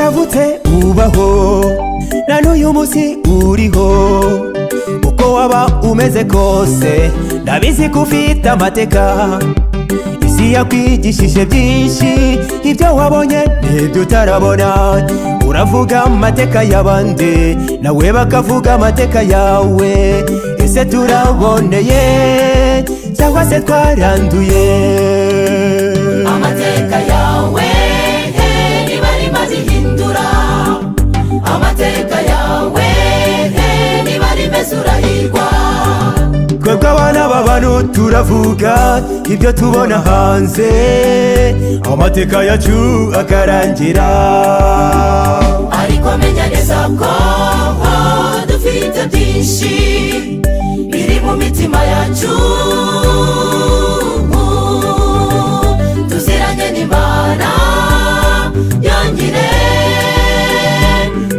waravutse ubaho na n'uyu munsi uriho uko waba umeze kose ndabizi ko ufite amateka isi yakwigishije byinshi ibyo wabonye n'ibyo utarabona uravuga amateka y'abandi nawe bakavuga amateka yawe ese turaboneye cyangwa se twaranduye amateka yawe niba rimaze ihindura amateka yawe niba rimeze urahirwa twebwe abana b'abantu turavuga ibyo tubona hanze amateka yacu akarangira ariko menya neza ko dufite byinshi biri mu mitima yacu tuziranye n'Imana yonyine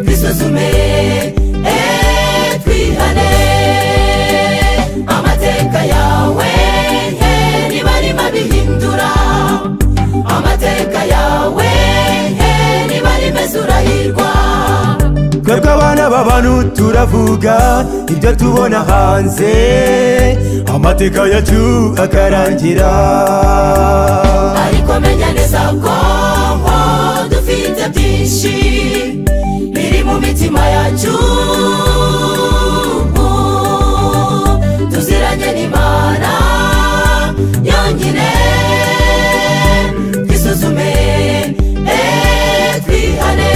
twisuzume twihane amateka yawe niba arimo bihindura amateka yawe niba rimeze urahirwa twebwe abana b'abantu turavuga ibyo tubona hanze amateka yacu akarangira ariko menya neza ko dufite byinshi biri mu mitima yacu tuziranye n'Imana yonyine twisuzume twihane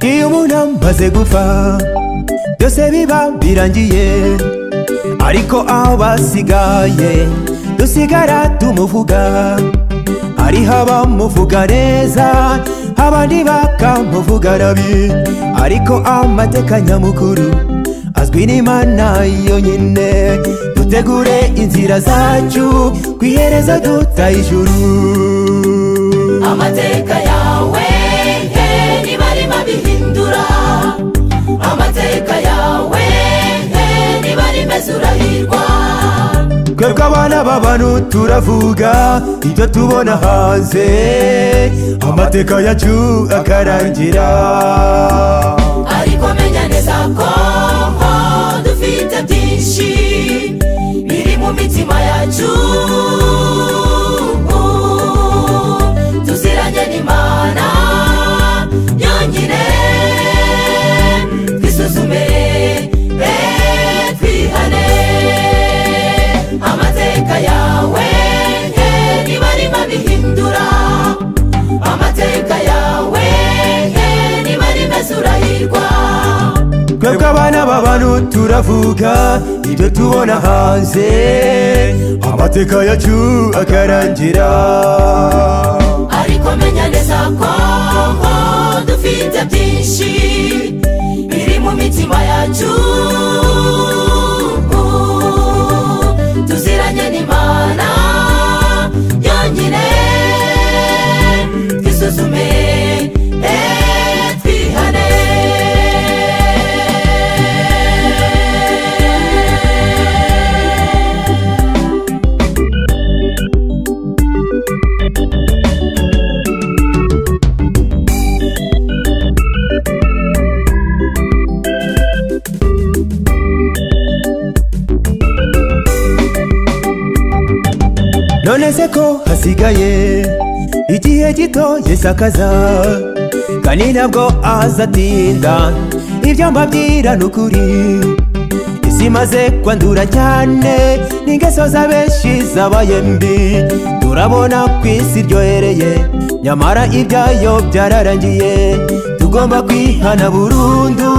iyo umuntu amaze gupfa byose biba birangiye ariko aho basigaye dusigara tumuvuga hariho abamuvuga neza abandi bakamuvuga nabi ariko amateka nyamukuru azwi n'Imana yonyine dutegure inzira zacu kwihereza dutaye ijuru amateka yawe niba arimo bihindura amateka yawe niba rimeze urahirwa twebwe abana b'abantu turavuga ibyo tubona hanze amateka yacu akarangira ariko menya neza ko dufite byinshi biri mu mitima yacu tuziranye n'Imana yonyine twisuzume twihane amateka yawe niba arimo bihindura amateka yawe niba rimeze urahirwa twebwe abana b'abantu turavuga ibyo tubona hanze amateka yacu akarangira ariko menya neza ko dufite byinshi biri mu mitima yacu tuziranye n'Imana yonyine twisuzume twihane none se ko hasigaye igihe gito Yesu akaza kandi ntabwo azatinda ibyo mbabwira n'ukuri isi imaze kwandura cyane n'ingeso za benshi zabaye mbi turabona ku isi iryohereye nyamara ibyayo byararangiye tugomba kwihana burundu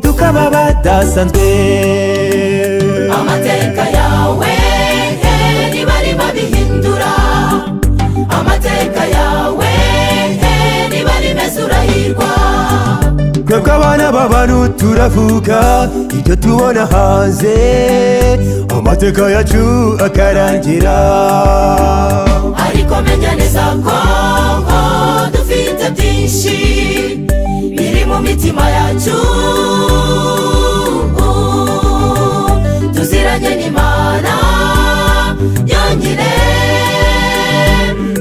tukaba badasanzwe amateka yawe niba arimo bihindura amateka yawe niba rimeze urahirwa twebwe abana b'abantu turavuga ibyo tubona hanze amateka yacu akarangira ariko menya neza ko dufite byinshi biri mu mitima yacu tuziranye n'Imana yonyine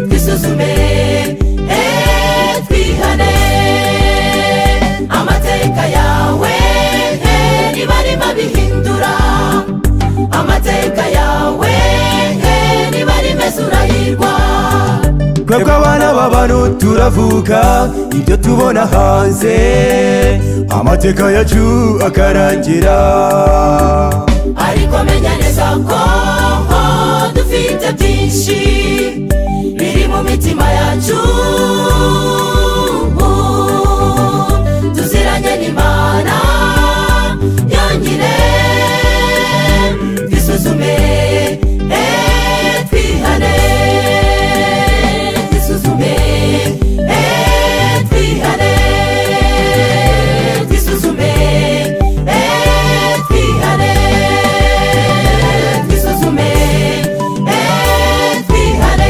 twisuzume twihane amateka yawe niba arimo abihindura amateka yawe niba ari meza urahirwa twebwe abana b'abantu turavuga ibyo tubona hanze amateka yacu akarangira ariko menya neza ko dufite byinshi biri mu mitima yacu tuziranye n'Imana yonyine twisuzume twihane twisuzume twihane twisuzume twihane twisuzume twihane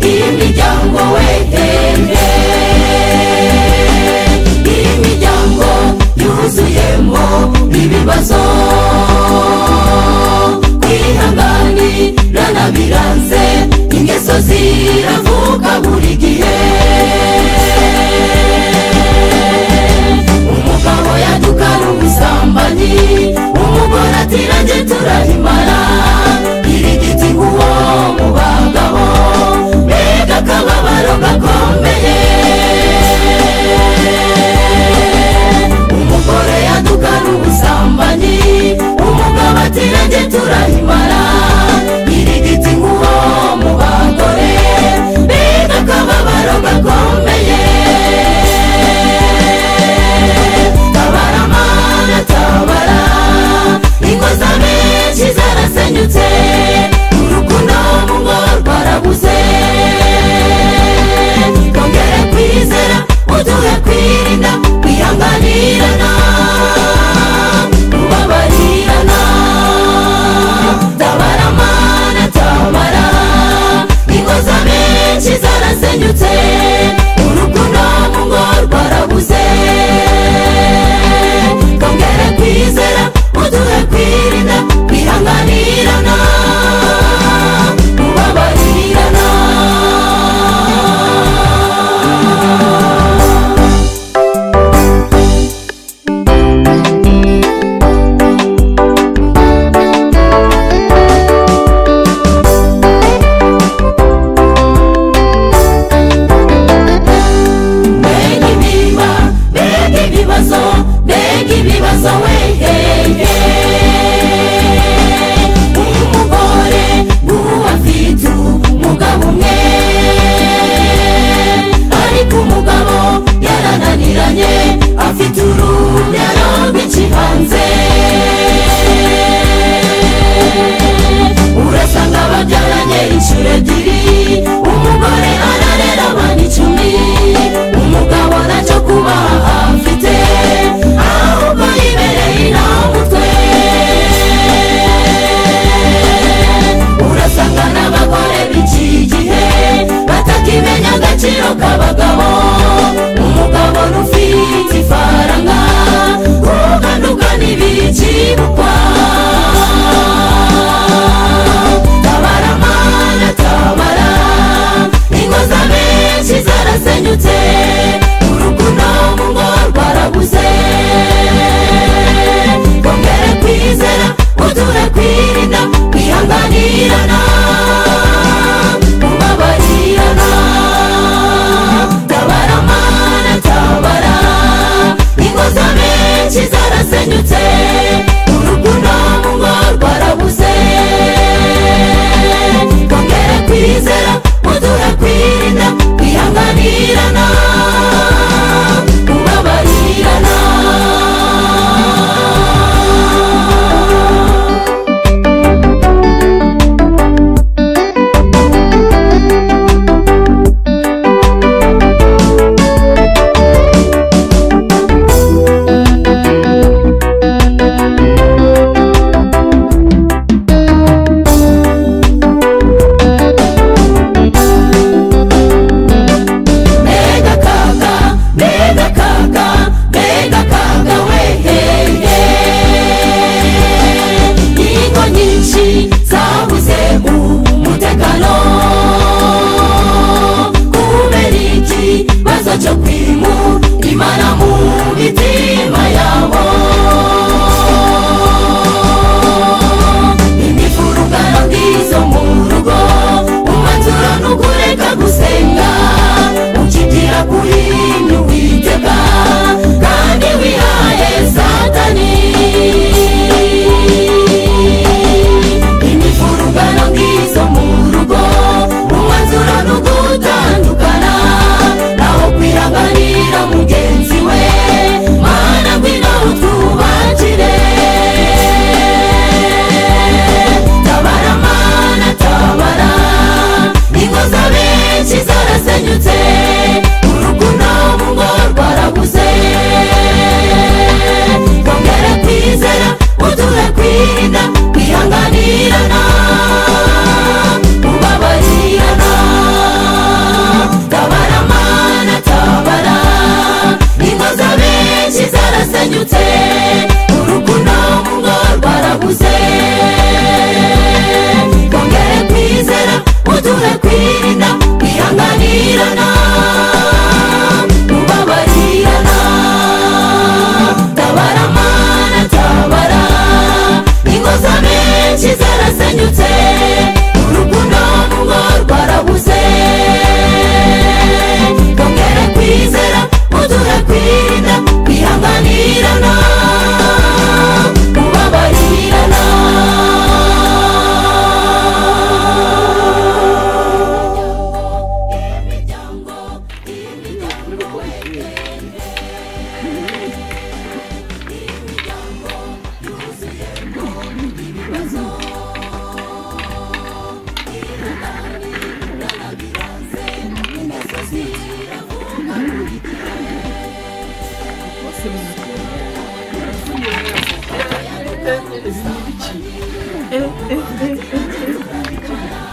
imiryango wehembe imiryango yuzuyemo ibibazo kwihanganira nabiranze ingeso ziravuka buri gihe umugabo yadukana ubusambanyi umugore ati nanjye turahimara iri giti nguwo mu bagabo mbega akababaro gakomeye umugore yadukana ubusambanyi umugabo ati nanjye turahimara iri giti nguwo mu bagore mbega akababaro gakomeye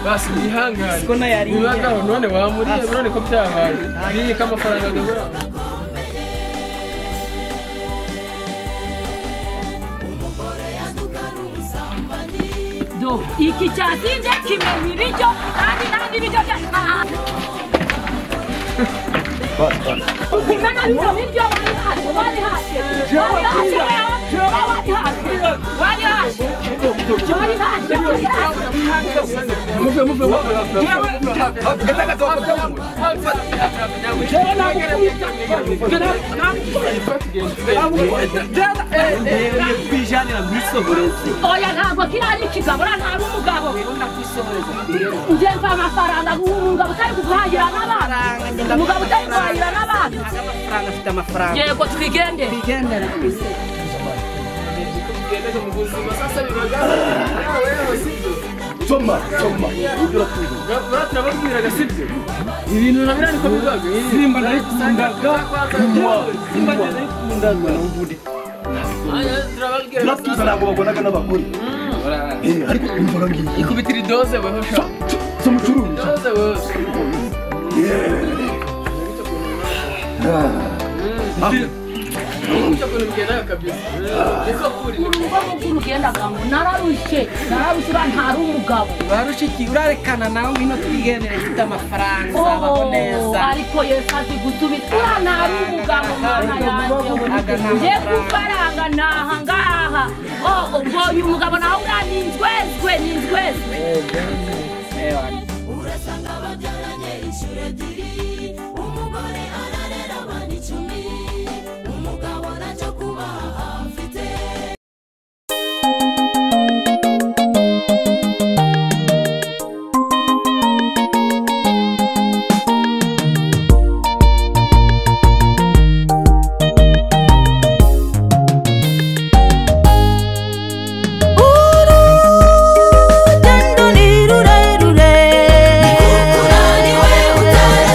basi ihangane nibagaho none wamuriye none ko byabaye niye kamafaranga gabura do iki cyatinze kimenya ibiryo kandi nandi ibiryo bya kumena ibyo biryo bari hasi oya ntabwo kirari ikigabura ntari umugabo nje mfa amafaranga umugabo utari kuguhagira n'abana umugabo utari kuguhagira n'abana afite amafaranga yego twigendere Toma turababwiraga sibyo ibintu nabirani ko bibaga simba ndayikundaga simba ndayikundaga n'ubundi turababwira ntabwo babonaga n'abagore ariko imvura ngiye ikubitira idoze weho sha so mucuruzi idoze weho nararushe ntari umugabo barushe iki urarekana nawe ngino twigendere mfite amafaranga zabaho neza ariko Yesu azi gutubitira ntari umugabo mwana yanjye nje kufaranga naha ngaha mbonye umugabo nawe uraninzwezwe urasanga babyaranye inshuro ebyiri umugore ararera abana 10 umugabo ntacyo kubaha afite Kurani we utara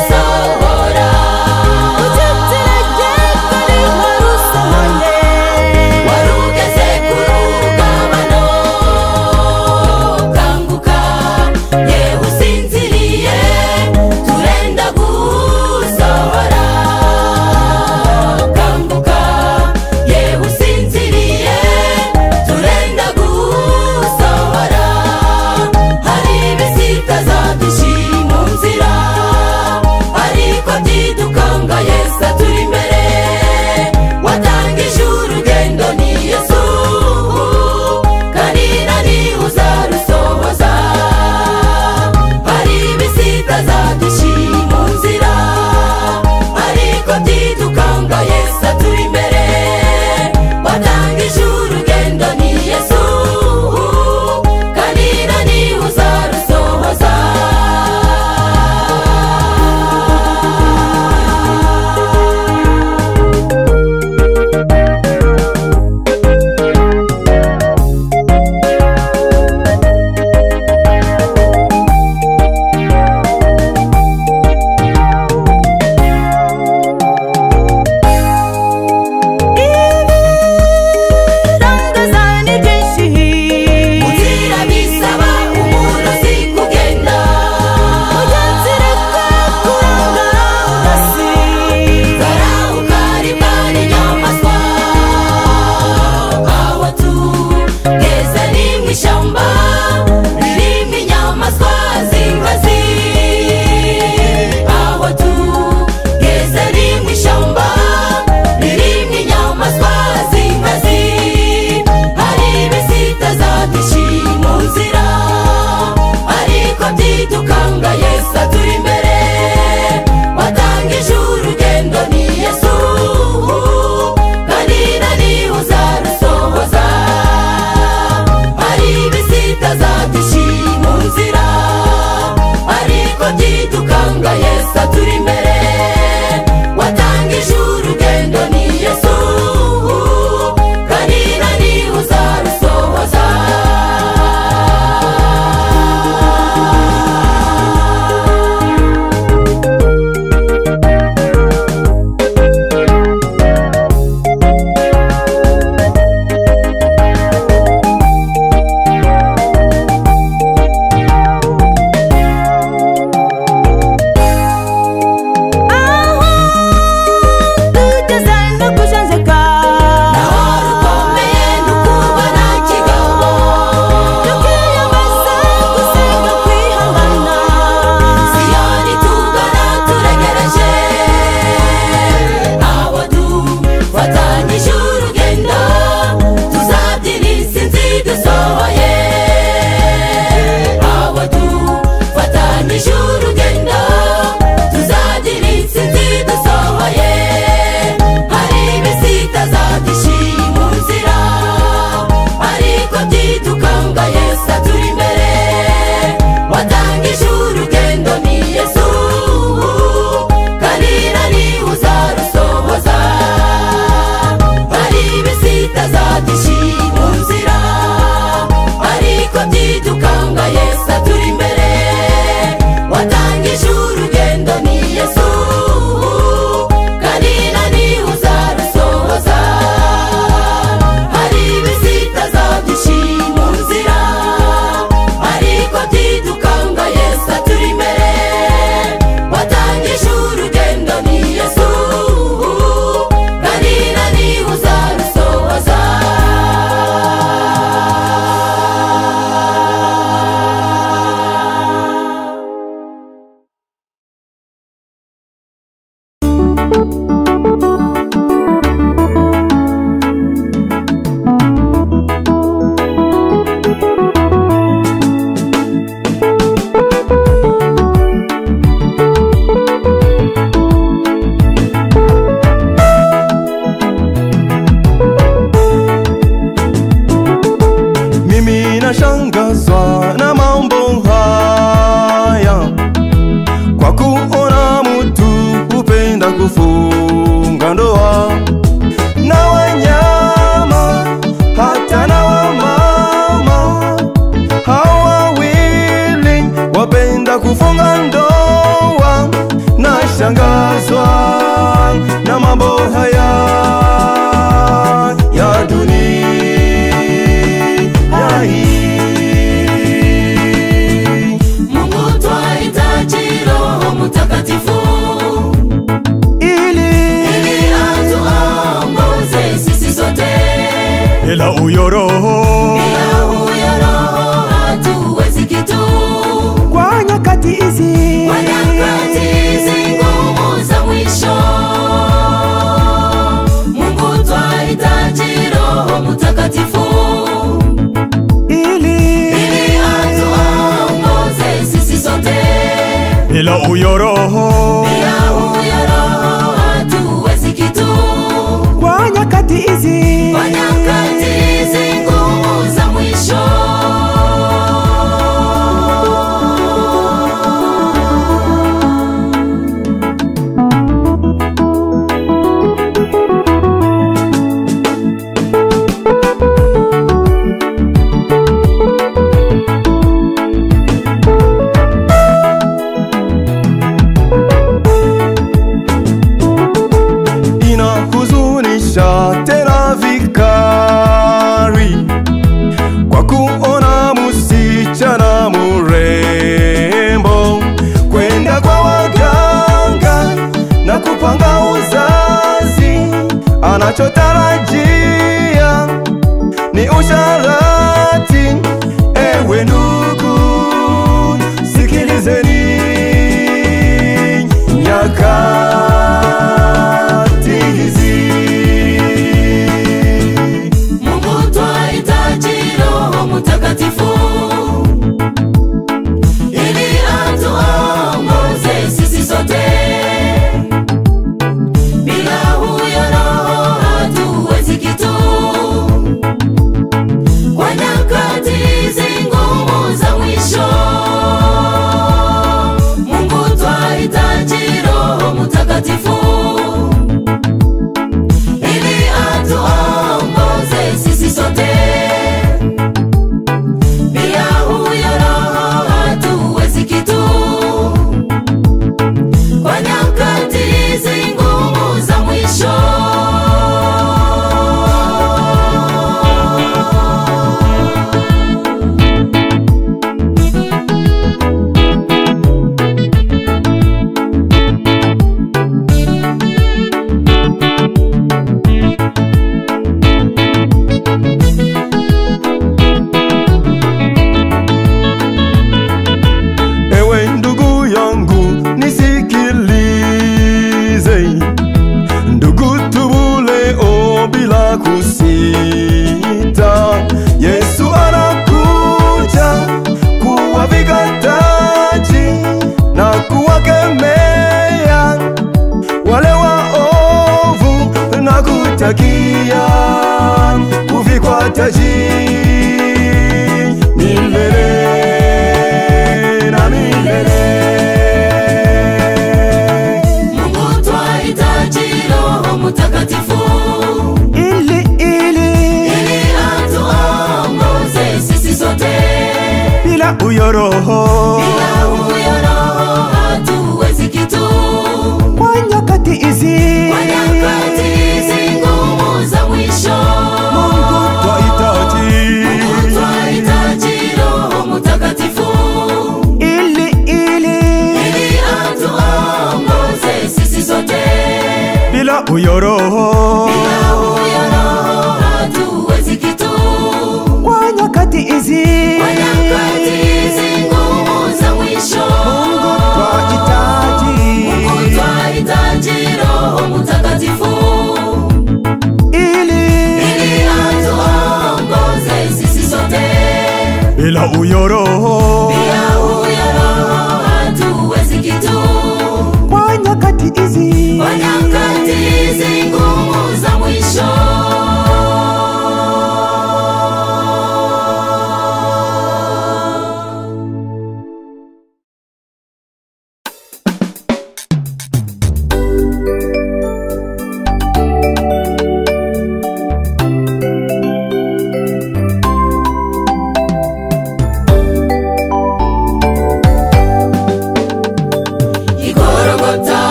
na kufunga ndoa. Nashangazwa na mambo haya ya dunia hii. Mungu twahitaji Roho Mtakatifu ili atuongoze sisi sote. Bila huyo Roho hatuwezi kitu. Kwa nyakati hizi ngumu za mwisho, Mungu twahitaji Roho Mtakatifu ili atuongoze sisi sote. bila huyo Roho hatuwezi kitu. kwa nyakati hizi ngumu za mwisho, inahuzunisha tena vikari kwa kuona msichana mrembo kwenda kwa waganga na kupanga uzazi. Anachotarajia ni usharati. Ewe ndugu, sikilizeni, nyakati hizi Mungu twahitaji Roho Mtakatifu ili atuongoze sisi sote. Bila huyo Roho hatuwezi kitu. Kwa nyakati hizi ngumu za mwisho, Mungu twahitaji Roho Mtakatifu ili atuongoze sisi sote. Bila huyo Roho hatuwezi kitu. Kwa nyakati hizi ngumu za mwisho, Ewe ndugu yangu nisikilize, ndugu tubu leo bila kusita. Yesu anakuja kuwavika taji na kuwakemea wale waovu na kutakia kuvikwa taji milele na milele. Mungu twahitaji Roho Mtakatifu ili atuongoze sisi sote. Bila huyo Roho hatuwezi kitu. kwa nyakati hizi Kwa nyakati hizi ngumu za mwisho, Mungu twahitaji Roho Mtakatifu ili atuongoze sisi sote. bila huyo Roho hatuwezi kitu. kwa nyakati hizi Kwa nyakati hizi ngumu za mwisho, Mungu twahitaji Roho Mtakatifu ili atuongoze sisi sote. bila huyo Roho hatuwezi kitu. kwa nyakati hizi Kwa nyakati hizi ngumu za mwisho,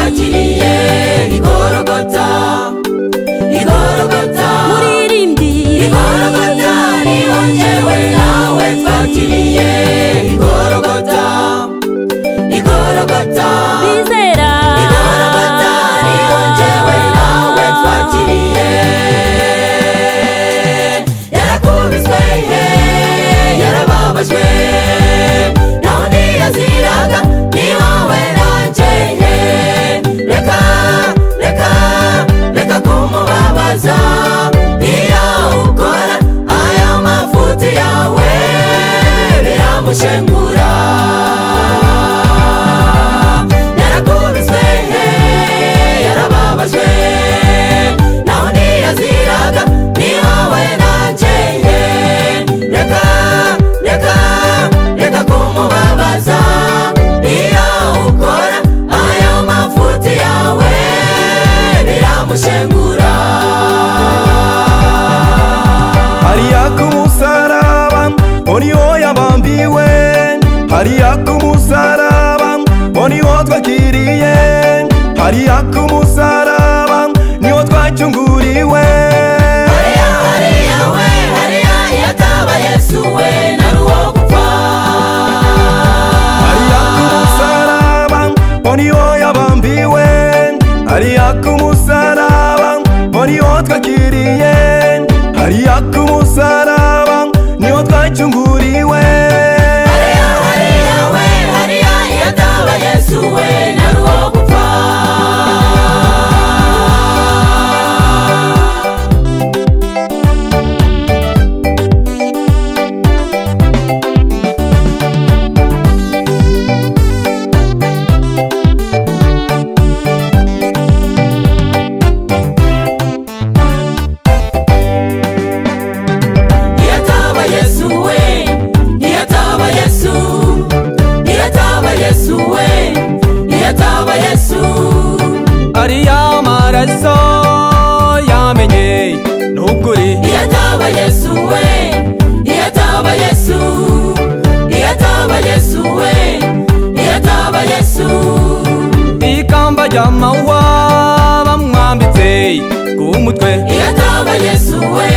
twakiriye igorogota igorogota muririmbyi igorogota niho njyewe nawe twakiriye igorogota igorogota bizera igorogota niho njyewe nawe twakiriye yarakubiswe yarababajwe naho ntiyaziraga ni wowe nanjye reka reka reka kumubabaza iyo ukora aya mafuti yawe biramushengura yarakubiswe yarababajwe naho ntiyaziraga ni wowe nanjye reka reka reka kumubabaza iyo ukora aya mafuti yawe biramushengura hariya ku musaraba niho yabambiwe hariya ku musaraba niho twakiriye hariya ku musaraba niho twacunguriwe hariya we hariya yataba Yesu we nari uwo gupfa hariya ku musaraba niho yabambiwe hariya ku musaraba niho twakiriye hariya ku musaraba niho twacunguriwe hariya we hariya yataba Yesu we nari uwo gupfa yataba Yesu we yataba Yesu yataba Yesu we yataba Yesu hariya amaraso yamenye n'ukuri yataba Yesu we yataba Yesu yataba Yesu we yataba Yesu ikamba ry'amahwa bamwambitse ku mutwe yataba Yesu we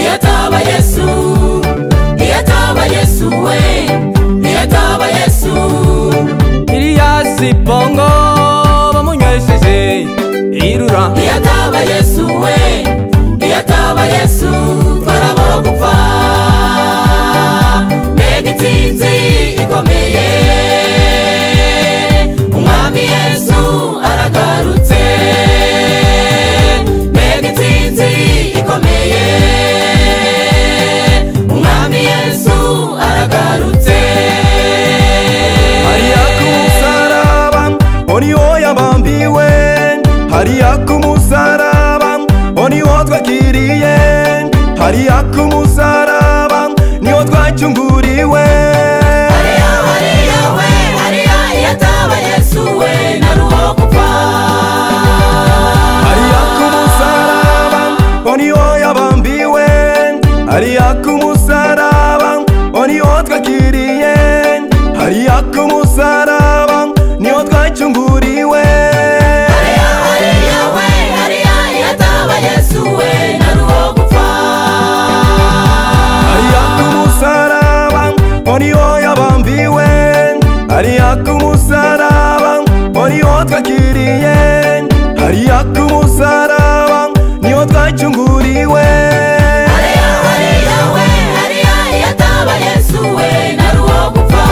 yataba Yesu yataba Yesu we yataba Yesu iriya sipongo bamunywesheje irura yataba Yesu we yataba Yesu twarabo gupfa mbega intsinzi ikomeye umwami Yesu aragarutse mbega intsinzi ikomeye umwami Yesu aragarutse hariya ku musaraba niho yabambiwe hariya ku musaraba niho twakiriye hariya ku musaraba niho twacunguriwe hariya we hariya yataba Yesu we nari uwo gupfa hariya ku musaraba niho yabambiwe hariya ku musaraba niho twakiriye hariya ku musaraba niho twacunguriwe hariya we hariya yataba Yesu we nari uwo gupfa hariya ku musaraba niho yabambiwe hariya ku musaraba niho twakiriye hariya ku musaraba niho twacunguriwe hariya we hariya yataba Yesu we nari uwo gupfa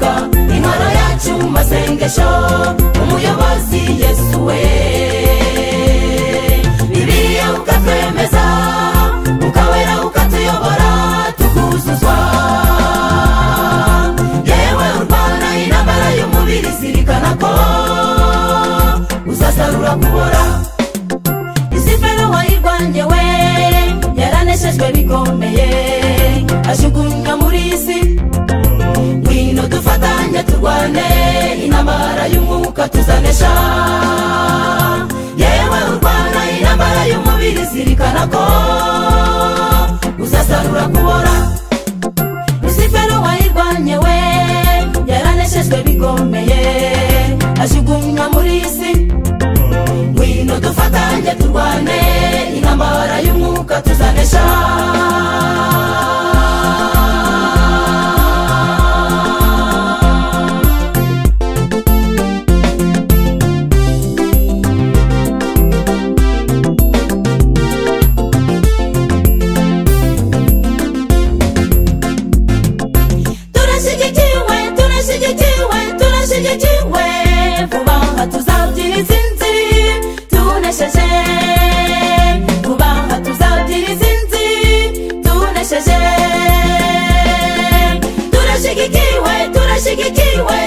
y'umwuka intwaro yacu mu masengesho umuyobozi Yesu we Bibiliya ukatwemeza ukawera ukatuyobora tukuzuzwa yewe urwana intambara y'umubiri zirikana ko uzasarura kubora Isifero wayirwanye we yaraneshejwe bikomeye ajugunywa muri isi ngwino dufatanye turwane intambara y'umwuka tuzanesha yewe urwana intambara y'umubiri zirikana ko uzasarura kubora Isifero wayirwanye we yaraneshejwe bikomeye ajugunywa muri isi ngwino dufatanye turwane intambara y'umwuka tuzanesha turashyigikiwe vuba aha tuzabyina intsinzi tunesheje vuba aha tuzabyina intsinzi tunesheje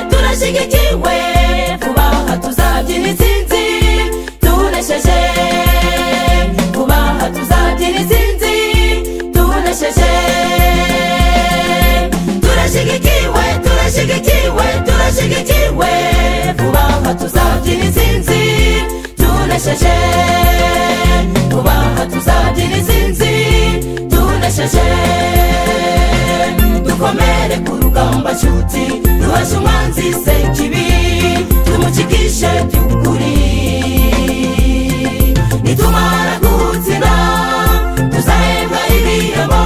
turashyigikiwe vuba aha tuzabyina intsinzi tunesheje vuba aha tuzabyina intsinzi tunesheje turashyigikiwe vuba aha tuzabyina intsinzi tunesheje vuba aha tuzabyina intsinzi tunesheje dukomere ku rugamba nshuti duhashe umwanzi sekibi tumucikishe by'ukuri nitumara gutsinda tuzahembwa ibihembo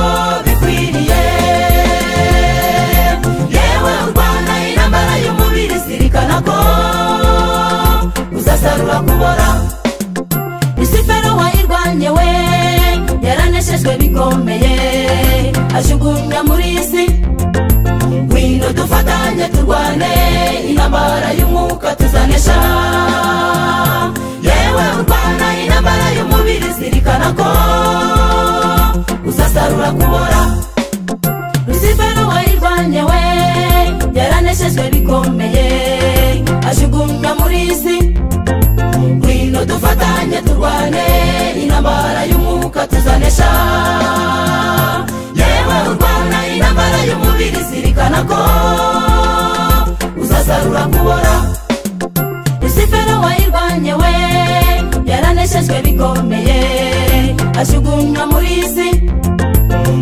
bikwiriye yewe urwana intambara y'umubiri zirikana ko uzasarura kubora Isifero wayirwanye we yaraneshejwe bikomeye ajugunywa muri isi ngwino dufatanye turwane intambara y'umwuka tuzanesha yewe urwana intambara y'umubiri zirikana ko uzasarura kubora Isifero wayirwanye we yaraneshejwe bikomeye ajugunywa muri isi ngwino dufatanye turwane intambara y'umwuka tuzanesha yewe urwana intambara y'umubiri zirikana ko uzasarura kubora Isifero wayirwanye we yaraneshejwe bikomeye ajugunywa muri isi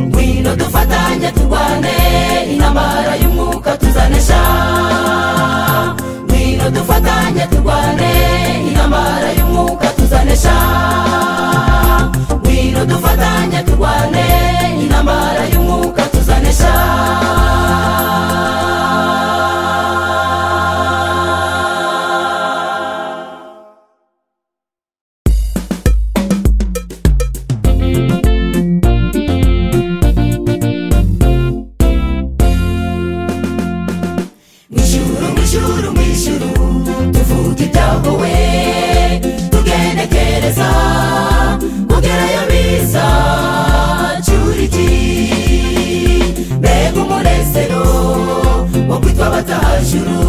ngwino dufatanye turwane intambara y'umwuka tuzanesha ngwino dufatanye turwane intambara y'umwuka tuzanesha ngwino dufatanye turwane intambara y'umwuka tuzanesha mw'ijuru tuvuga ibyago we tugenekereza kugerayo biza curiki mbega umunezero wo kwitwa abatahajuru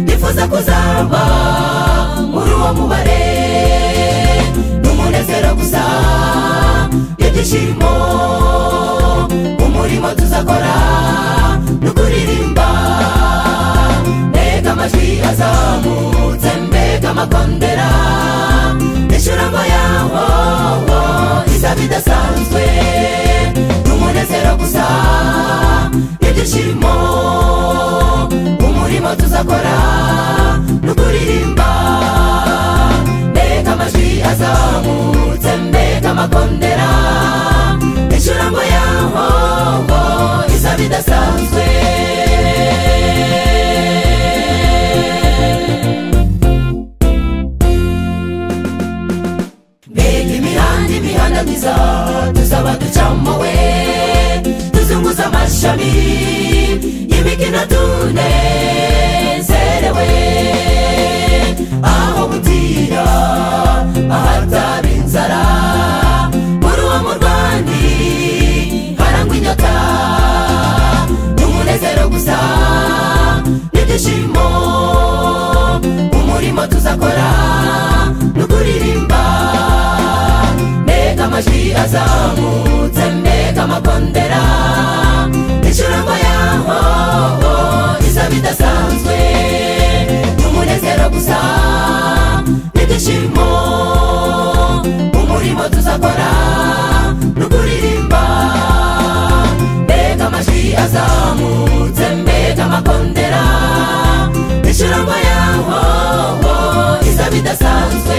nifuza kuzamba muri uwo mubare n'umunezero gusa ibyishimo umurimo tuzakora n'ukuririmba mbega amajwi azamutse mbega amakondera n'ishurango yaho izaba idasanzwe n'umunezero gusa ibyishimo umurimo tuzakora n'ukuririmba mbega amajwi azamutse mbega amakondera n'ishurango yaho izaba idasanzwe imihanda myiza tuzaba ducamo we tuzunguza amashami y'imikino tune umurimo tuzakora n'ukuririmba mbega amajwi azamutse mbega amakondera incurango yaho izaba idasanzwe n'umunezero gusa n'ibyishimo umurimo tuzakora n'ukuririmba mbega amajwi azamutse mbega amakondera incurango yaho izaba idasanzwe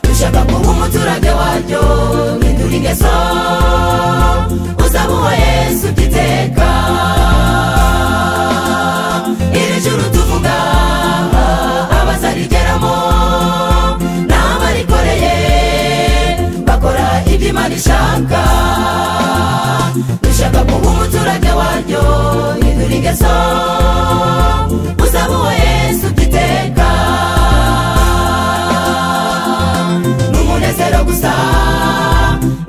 dushaka kuba umuturage waryo hindura ingeso uzaba uwa Yesu giteka iri juru tuvuga abazarigeramo n'abarikoreye bakora ibyo Imana ishaka dushaka kuba umuturage waryo hindura ingeso uzaba uwa Yesu giteka n'umunezero gusa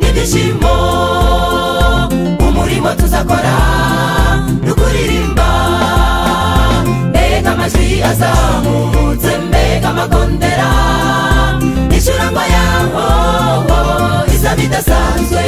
n'ibyishimo umurimo tuzakora n'ukuririmba mbega amajwi azamutse mbega amakondera incurango yaho izaba idasanzwe